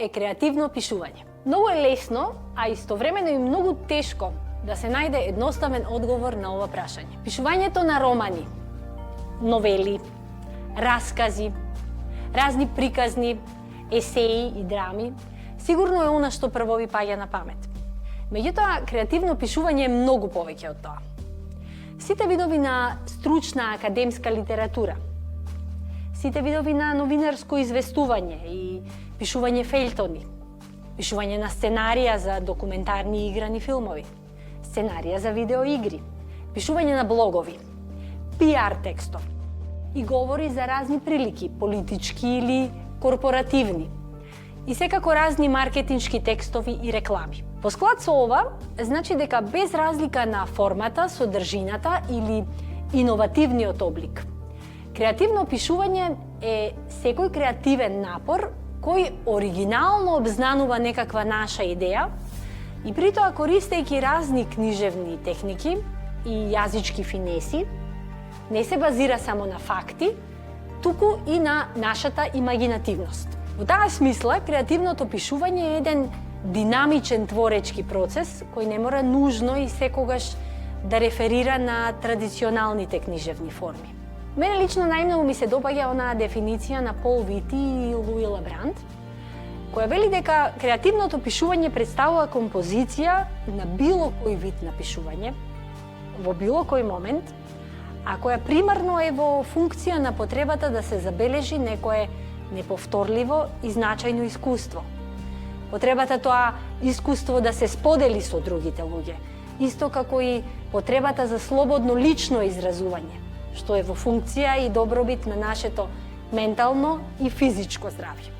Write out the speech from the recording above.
е креативно пишување? Многу е лесно, а истовремено и многу тешко да се најде едноставен одговор на ова прашање. Пишувањето на романи, новели, раскази, разни приказни, есеи и драми, сигурно е она што прво ви паѓа на памет. Меѓутоа, креативно пишување е многу повеќе од тоа. Сите видови на стручна академска литература, сите видови на новинарско известување и пишување фејлтони, пишување на сценарија за документарни и играни филмови, сценарија за видеоигри, пишување на блогови, PR текстови и говори за разни прилики, политички или корпоративни, и секако разни маркетиншки текстови и реклами. По склад со ова, значи дека без разлика на формата, содржината или иновативниот облик, креативно пишување е секој креативен напор кој оригинално обзнанува некаква наша идеја и притоа користејќи разни книжевни техники и јазички финеси, не се базира само на факти, туку и на нашата имагинативност. Во таа смисла, креативното пишување е еден динамичен творечки процес кој не мора нужно и секогаш да реферира на традиционалните книжевни форми. Мене лично најмногу ми се допаѓа онаа дефиниција на Пол Вити и Луи Лабрант, која вели дека креативното пишување представува композиција на било кој вид на пишување, во било кој момент, а која примарно е во функција на потребата да се забележи некое неповторливо и значајно искуство. Потребата тоа искуство да се сподели со другите луѓе, исто како и потребата за слободно лично изразување, што е во функција и добробит на нашето ментално и физичко здравје.